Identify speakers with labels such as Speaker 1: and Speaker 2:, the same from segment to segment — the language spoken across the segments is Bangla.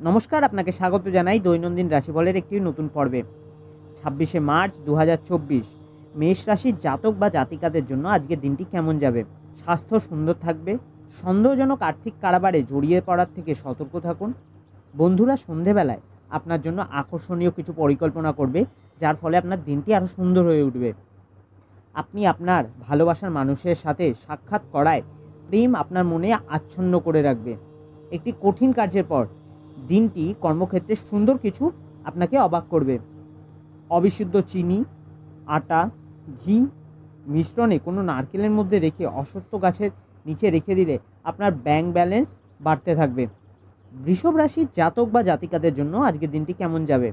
Speaker 1: নমস্কার, আপনাকে স্বাগত জানাই দৈনন্দিন রাশিফলের একটি নতুন পর্বে। 26শে মার্চ 2024 মেষ রাশির জাতক বা জাতিকাদের জন্য আজকের দিনটি কেমন যাবে। স্বাস্থ্য সুন্দর থাকবে। সন্দেহজনক আর্থিক কারবারে জড়িয়ে পড়ার থেকে সতর্ক থাকুন। বন্ধুরা সন্ধেবেলায় আপনার জন্য আকর্ষণীয় কিছু পরিকল্পনা করবে, যার ফলে আপনার দিনটি আরও সুন্দর হয়ে উঠবে। আপনি আপনার ভালোবাসার মানুষের সাথে সাক্ষাৎ করায় প্রেম আপনার মনে আচ্ছন্ন করে রাখবে। একটি কঠিন কার্যের পর দিনটি কর্মক্ষেত্রে সুন্দর কিছু আপনাকে অবাক করবে। অবিশুদ্ধ চিনি, আটা, ঘি মিশ্রণে কোনো নারকেলের মধ্যে রেখে অশ্বত্থ গাছের নিচে রেখে দিলে আপনার ব্যাংক ব্যালেন্স বাড়তে থাকবে। বৃষভ রাশির জাতক বা জাতিকাদের জন্য আজকের দিনটি কেমন যাবে।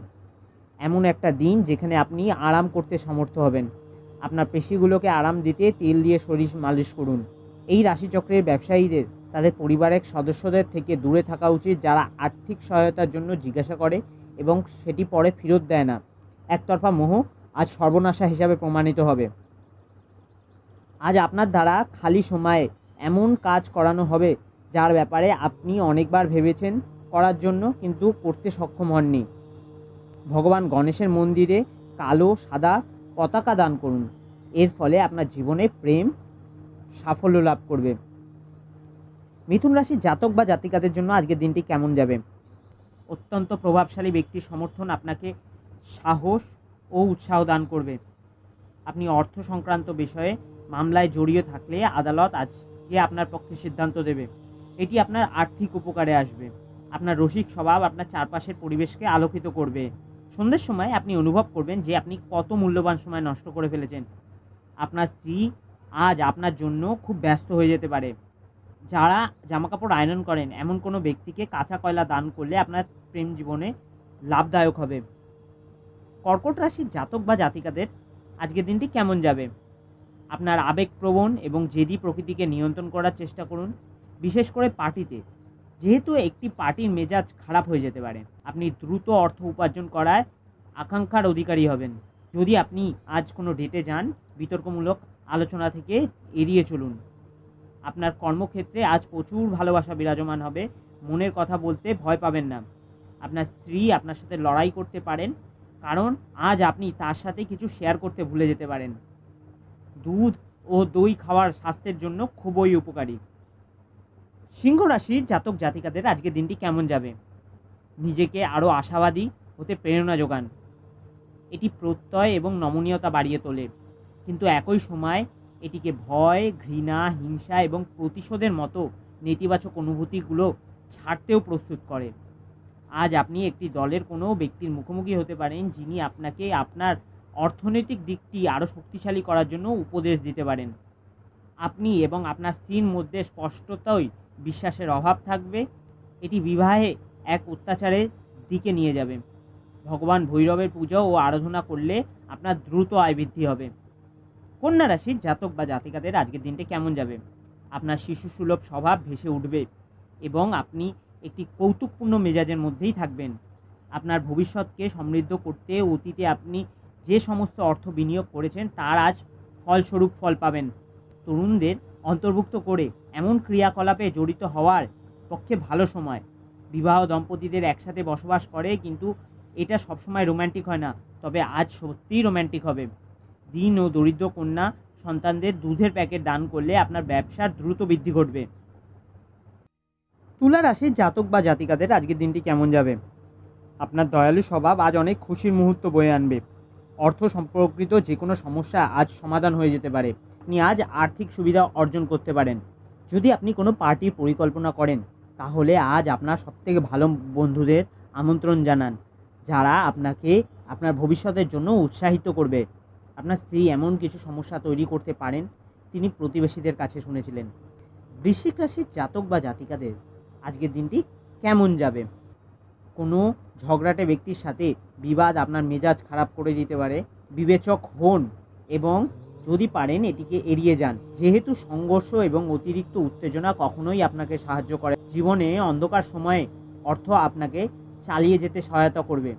Speaker 1: এমন একটা দিন যেখানে আপনি আরাম করতে সমর্থ হবেন। আপনার পেশিগুলোকে আরাম দিতে তেল দিয়ে শরীর মালিশ করুন। এই রাশিচক্রের ব্যবসায়ীদের তাদের পরিবারের সদস্যদের থেকে দূরে থাকা উচিত, যারা আর্থিক সহায়তার জন্য জিজ্ঞাসা করে এবং সেটি পরে ফেরত দেয় না। একতরফা মোহ আজ সর্বনাশা হিসাবে প্রমাণিত হবে। আজ আপনার দ্বারা খালি সময়ে এমন কাজ করানো হবে যার ব্যাপারে আপনি অনেকবার ভেবেছেন করার জন্য, কিন্তু করতে সক্ষম হননি। ভগবান গণেশের মন্দিরে কালো সাদা পতাকা দান করুন। এর ফলে আপনার জীবনে প্রেম সাফল্য লাভ করবে। মিথুন রাশির জাতক বা জাতিকাদের জন্য আজকের দিনটি কেমন যাবে। অত্যন্ত প্রভাবশালী ব্যক্তির সমর্থন আপনাকে সাহস ও উৎসাহ দান করবে। আপনি অর্থ সংক্রান্ত বিষয়ে মামলায় জড়িয়ে থাকলে আদালত আজকে আপনার পক্ষে সিদ্ধান্ত দেবে। এটি আপনার আর্থিক উপকারে আসবে। আপনার রসিক স্বভাব আপনার চারপাশের পরিবেশকে আলোকিত করবে। সন্ধ্যের সময় আপনি অনুভব করবেন যে আপনি কত মূল্যবান সময় নষ্ট করে ফেলেছেন। আপনার স্ত্রী আজ আপনার জন্য খুব ব্যস্ত হয়ে যেতে পারে। যারা জামাকাপড় আয়রন করেন এমন কোনো ব্যক্তিকে কাঁচা কয়লা দান করলে আপনার প্রেম জীবনে লাভদায়ক হবে। কর্কট রাশির জাতক বা জাতিকাদের আজকের দিনটি কেমন যাবে। আপনার আবেগপ্রবণ এবং জেদি প্রকৃতিকে নিয়ন্ত্রণ করার চেষ্টা করুন, বিশেষ করে পার্টিতে, যেহেতু একটি পার্টির মেজাজ খারাপ হয়ে যেতে পারে। আপনি দ্রুত অর্থ উপার্জন করার আকাঙ্ক্ষার অধিকারী হবেন। যদি আপনি আজ কোনো ডেটে যান, বিতর্কমূলক আলোচনা থেকে এড়িয়ে চলুন। আপনার কর্মক্ষেত্রে আজ প্রচুর ভালোবাসা বিরাজমান হবে। মনের কথা বলতে ভয় পাবেন না। আপনার স্ত্রী আপনার সাথে লড়াই করতে পারেন, কারণ আজ আপনি তার সাথে কিছু শেয়ার করতে ভুলে যেতে পারেন। দুধ ও দই খাওয়ার স্বাস্থ্যের জন্য খুবই উপকারী। সিংহ রাশির জাতক জাতিকাদের আজকের দিনটি কেমন যাবে। নিজেকে আরও আশাবাদী হতে প্রেরণা যোগান। এটি প্রত্যয় এবং নমনীয়তা বাড়িয়ে তোলে, কিন্তু একই সময় এটিকে ভয়, ঘৃণা, হিংসা এবং প্রতিশোধের মতো নেতিবাচক অনুভূতিগুলো ছাড়তেও প্রস্তুত করে। আজ আপনি একটি দলের কোনো ব্যক্তির মুখোমুখি হতে পারেন, যিনি আপনাকে আপনার অর্থনৈতিক দিকটি আরও শক্তিশালী করার জন্য উপদেশ দিতে পারেন। আপনি এবং আপনার স্ত্রীর মধ্যে স্পষ্টতই বিশ্বাসের অভাব থাকবে। এটি বিবাহে এক অত্যাচারের দিকে নিয়ে যাবে। ভগবান ভৈরবের পুজো ও আরাধনা করলে আপনার দ্রুত আয় বৃদ্ধি হবে। কন্যা রাশির জাতক বা জাতিকাদের আজকের দিনটি কেমন যাবে। আপনার শিশুসুলভ স্বভাব ভেসে উঠবে এবং আপনি একটি কৌতুকপূর্ণ মেজাজের মধ্যেই থাকবেন। আপনার ভবিষ্যৎকে সমৃদ্ধ করতে অতীতে আপনি যে সমস্ত অর্থ বিনিয়োগ করেছেন তার আজ ফলস্বরূপ ফল পাবেন। তরুণদের অন্তর্ভুক্ত করে এমন ক্রিয়াকলাপে জড়িত হওয়ার পক্ষে ভালো সময়। বিবাহ দম্পতিদের একসাথে বসবাস করে, কিন্তু এটা সবসময় রোম্যান্টিক হয় না, তবে আজ সত্যিই রোম্যান্টিক হবে। দীন ও দরিদ্র কন্যা সন্তানদের দুধের প্যাকেট দান করলে আপনার ব্যবসার দ্রুত বৃদ্ধি ঘটবে। তুলা রাশির জাতক বা জাতিকাদের আজকের দিনটি কেমন যাবে। আপনার দয়ালু স্বভাব আজ অনেক খুশির মুহূর্ত বয়ে আনবে। অর্থ সম্পর্কিত যে কোনো সমস্যা আজ সমাধান হয়ে যেতে পারে। আপনি আজ আর্থিক সুবিধা অর্জন করতে পারেন। যদি আপনি কোনো পার্টির পরিকল্পনা করেন, তাহলে আজ আপনার সবথেকে ভালো বন্ধুদের আমন্ত্রণ জানান, যারা আপনাকে আপনার ভবিষ্যতের জন্য উৎসাহিত করবে। আপনার স্ত্রী এমন কিছু সমস্যা তৈরি করতে পারেন, তিনি প্রতিবেশীদের কাছে শুনেছিলেন। বৃশ্চিক রাশির জাতক বা জাতিকাদের আজকের দিনটি কেমন যাবে। কোনো ঝগড়াটে ব্যক্তির সাথে বিবাদ আপনার মেজাজ খারাপ করে দিতে পারে। বিবেচক হন এবং যদি পারেন এটিকে এড়িয়ে যান, যেহেতু সংঘর্ষ এবং অতিরিক্ত উত্তেজনা কখনোই আপনাকে সাহায্য করে। জীবনে অন্ধকার সময়ে অর্থ আপনাকে চালিয়ে যেতে সহায়তা করবে।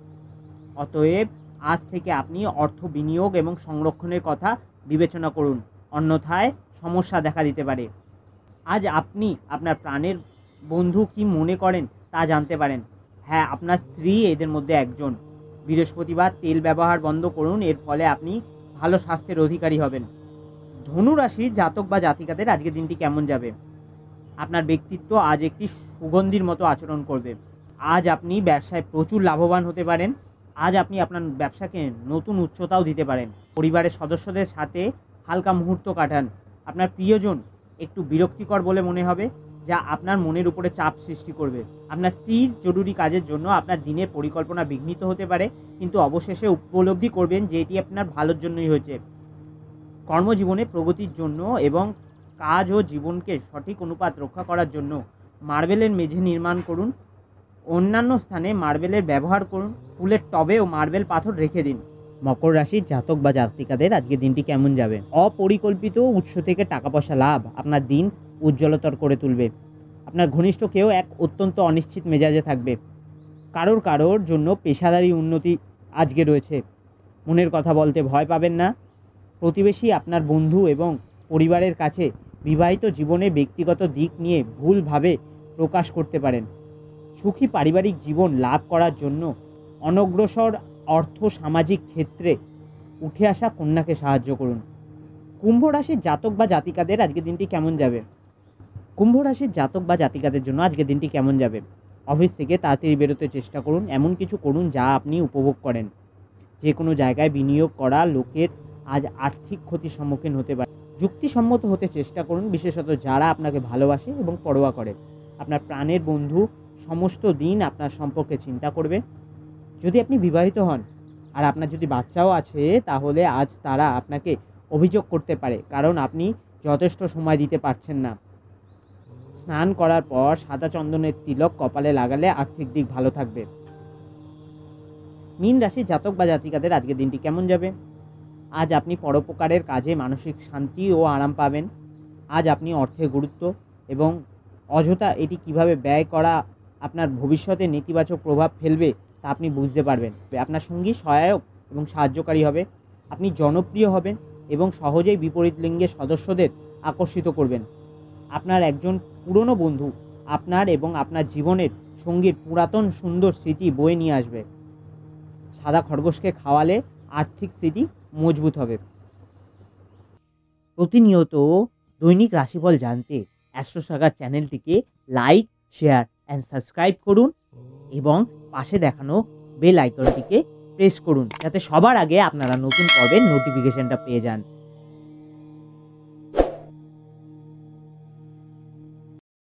Speaker 1: অতএব আজ থেকে আপনি অর্থ বিনিয়োগ এবং সংরক্ষণের কথা বিবেচনা করুন, অন্যথায় সমস্যা দেখা দিতে পারে। আজ আপনি আপনার প্রাণের বন্ধু কি মনে করেন তা জানতে পারেন। হ্যাঁ, আপনার স্ত্রী এদের মধ্যে একজন। বৃহস্পতিবার তেল ব্যবহার বন্ধ করুন, এর ফলে আপনি ভালো স্বাস্থ্যের অধিকারী হবেন। ধনু রাশির জাতক বা জাতিকাদের আজকে দিনটি কেমন যাবে? আপনার ব্যক্তিত্ব আজ একটি সুগন্ধির মতো আচরণ করবে। আজ আপনি ব্যবসায় প্রচুর লাভবান হতে পারেন। আজ আপনি আপনার ব্যবসাকে নতুন উচ্চতাও দিতে পারেন। পরিবারের সদস্যদের সাথে হালকা মুহূর্ত কাটান। আপনার প্রিয়জন একটু বিরক্তিকর বলে মনে হবে, যা আপনার মনের উপরে চাপ সৃষ্টি করবে। আপনার স্ত্রীর জরুরি কাজের জন্য আপনার দিনের পরিকল্পনা বিঘ্নিত হতে পারে, কিন্তু অবশেষে উপলব্ধি করবেন যে এটি আপনার ভালোর জন্যই হয়েছে। কর্মজীবনে প্রগতির জন্য এবং কাজ ও জীবনকে সঠিক অনুপাত রক্ষা করার জন্য মার্বেলের মেঝে নির্মাণ করুন। অন্যান্য স্থানে মার্বেলের ব্যবহার করুন। ফুলের টবে ও মার্বেল পাথর রেখে দিন। মকর রাশির জাতক বা জাতিকাদের আজকে দিনটি কেমন যাবে? অপরিকল্পিত উৎস থেকে টাকা পয়সা লাভ আপনার দিন উজ্জ্বলতর করে তুলবে। আপনার ঘনিষ্ঠ কেউ এক অত্যন্ত অনিশ্চিত মেজাজে থাকবে। কারোর জন্য পেশাদারি উন্নতি আজকে রয়েছে। মনের কথা বলতে ভয় পাবেন না। প্রতিবেশী, আপনার বন্ধু এবং পরিবারের কাছে বিবাহিত জীবনের ব্যক্তিগত দিক নিয়ে ভুলভাবে প্রকাশ করতে পারেন। সুখী পারিবারিক জীবন লাভ করার জন্য অনগ্রসর অর্থ সামাজিক ক্ষেত্রে উঠে আসা কন্যাকে সাহায্য করুন। কুম্ভ রাশির জাতক বা জাতিকাদের আজকে দিনটি কেমন যাবে? কুম্ভ রাশির জাতক বা জাতিকাদের জন্য আজকে দিনটি কেমন যাবে? অফিস থেকে তাড়াতাড়ি বেরোতে চেষ্টা করুন। এমন কিছু করুন যা আপনি উপভোগ করেন। যে কোনো জায়গায় বিনিয়োগ করা লোকের আজ আর্থিক ক্ষতির সম্মুখীন হতে পারে। যুক্তিসম্মত হতে চেষ্টা করুন, বিশেষত যারা আপনাকে ভালোবাসে এবং পরোয়া করে। আপনার প্রাণের বন্ধু সমস্ত দিন আপনার সম্পর্কে চিন্তা করবে। যদি আপনি বিবাহিত হন আর আপনার যদি বাচ্চাও আছে, তাহলে আজ তারা আপনাকে অভিযোগ করতে পারে, কারণ আপনি যথেষ্ট সময় দিতে পারছেন না। স্নান করার পর সাদা চন্দনের তিলক কপালে লাগালে আর্থিক দিক ভালো থাকবে। মীন রাশির জাতক বা জাতিকাদের আজকের দিনটি কেমন যাবে? আজ আপনি পরোপকারের কাজে মানসিক শান্তি ও আরাম পাবেন। আজ আপনি অর্থের গুরুত্ব এবং অযথা এটি কিভাবে ব্যয় করা আপনার ভবিষ্যতে নেতিবাচক প্রভাব ফেলবে তা আপনি বুঝতে পারবেন। আপনার সঙ্গী সহায়ক এবং সাহায্যকারী হবে। আপনি জনপ্রিয় হবেন এবং সহজেই বিপরীত লিঙ্গের সদস্যদের আকর্ষিত করবেন। আপনার একজন পুরনো বন্ধু আপনার এবং আপনার জীবনের সঙ্গীর পুরাতন সুন্দর স্মৃতি বয়ে নিয়ে আসবে। সাদা খরগোশকে খাওয়ালে আর্থিক স্থিতি মজবুত হবে। প্রতিনিয়ত দৈনিক রাশিফল জানতে অ্যাস্ট্রোসাগার চ্যানেলটিকে লাইক, শেয়ার অ্যান্ড সাবস্ক্রাইব করুন এবং পাশে দেখানো বেল আইকনটিকে প্রেস করুন, যাতে সবার আগে আপনারা নতুন পর্বের নোটিফিকেশনটা পেয়ে যান।